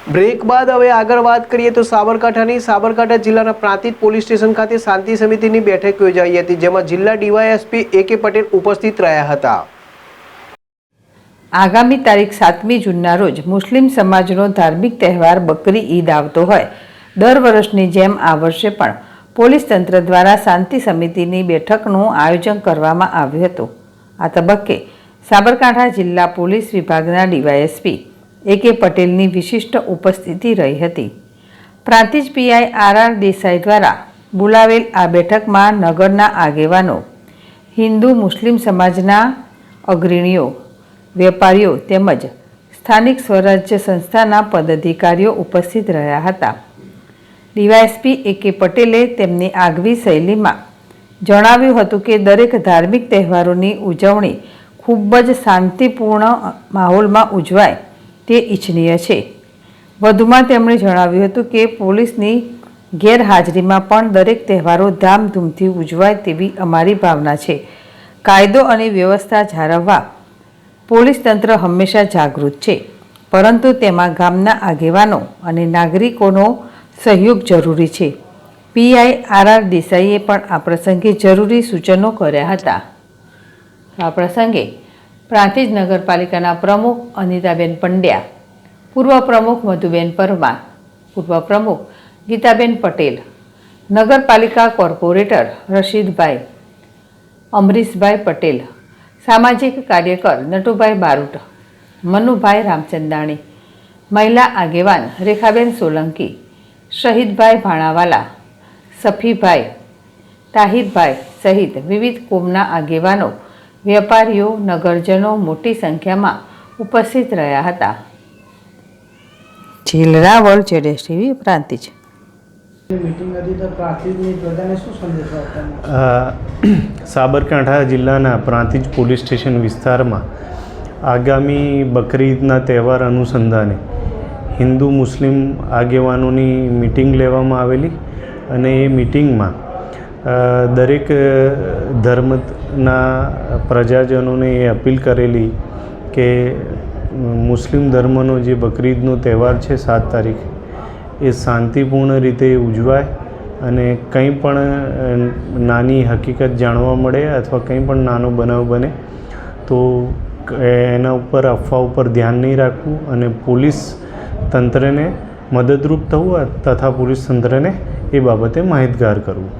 Break બાદ હવે આગળ વાત કરીએ તો સાબરકાંઠા જિલ્લાના પ્રાંતિજ પોલીસ સ્ટેશન ખાતે શાંતિ સમિતિની બેઠક યોજાઈ હતી, જેમાં જિલ્લા ડીવાયએસપી AK પટેલ ઉપસ્થિત રહ્યા હતા। આગામી તારીખ 7મી જૂનના રોજ મુસ્લિમ સમાજનો ધાર્મિક તહેવાર બકરી ઈદ આવતો હોય દર વર્ષની જેમ આ વર્ષે પણ પોલીસ તંત્ર દ્વારા શાંતિ સમિતિની બેઠકનું આયોજન કરવામાં આવ્યું હતું। આ તબક્કે સાબરકાંઠા જિલ્લા પોલીસ વિભાગના ડીવાયએસપી AK પટેલની વિશિષ્ટ ઉપસ્થિતિ રહી હતી। પ્રાંતિજ PI RR દેસાઈ દ્વારા બોલાવેલ આ બેઠકમાં નગરના આગેવાનો, હિન્દુ મુસ્લિમ સમાજના અગ્રણીઓ, વેપારીઓ તેમજ સ્થાનિક સ્વરાજ્ય સંસ્થાના પદાધિકારીઓ ઉપસ્થિત રહ્યા હતા। ડીવાયએસપી AK પટેલે તેમની આગવી શૈલીમાં જણાવ્યું હતું કે દરેક ધાર્મિક તહેવારોની ઉજવણી ખૂબ જ શાંતિપૂર્ણ માહોલમાં ઉજવાય તે ઇચ્છનીય છે। વધુમાં તેમણે જણાવ્યું હતું કે પોલીસની ગેરહાજરીમાં પણ દરેક તહેવારો ધામધૂમથી ઉજવાય તેવી અમારી ભાવના છે। કાયદો અને વ્યવસ્થા જાળવવા પોલીસ તંત્ર હંમેશા જાગૃત છે, પરંતુ તેમાં ગામના આગેવાનો અને નાગરિકોનો સહયોગ જરૂરી છે। PI RR દેસાઈએ પણ આ પ્રસંગે જરૂરી સૂચનો કર્યા હતા। આ પ્રસંગે પ્રાંતિજ નગરપાલિકાના પ્રમુખ અનિતાબેન પંડ્યા, પૂર્વ પ્રમુખ મધુબેન પરમાર, પૂર્વ પ્રમુખ ગીતાબેન પટેલ, નગરપાલિકા કોર્પોરેટર રશીદભાઈ, અમરીશભાઈ પટેલ, સામાજિક કાર્યકર નટુભાઈ બારોટ, મનુભાઈ રામચંદાણી, મહિલા આગેવાન રેખાબેન સોલંકી, શહીદભાઈ ભાણાવાલા, સફીભાઈ, તાહિરભાઈ સહિત વિવિધ કોમના આગેવાનો, વેપારીઓ, નગરજનો મોટી સંખ્યામાં ઉપસ્થિત રહ્યા હતા। જીલ રાવળ, ZSTV, પ્રાંતિજ। સાબરકાંઠા જિલ્લાના પ્રાંતિજ પોલીસ સ્ટેશન વિસ્તારમાં આગામી બકરી ઈદના તહેવાર અનુસંધાને હિન્દુ મુસ્લિમ આગેવાનોની મિટિંગ લેવામાં આવેલી અને એ મિટિંગમાં દરેક ધર્મના પ્રજાજનોને એ અપીલ કરેલી કે મુસ્લિમ ધર્મનો જે બકરી ઈદનો તહેવાર છે 7 તારીખ એ શાંતિપૂર્ણ રીતે ઉજવાય અને કંઈ પણ નાની હકીકત જાણવા મળે અથવા કંઈ પણ નાનો બનાવ બને તો એના ઉપર અફવા ઉપર ધ્યાન નહીં રાખવું અને પોલીસ તંત્રને મદદરૂપ થવું તથા પોલીસ તંત્રને એ બાબતે માહિતગાર કરવું।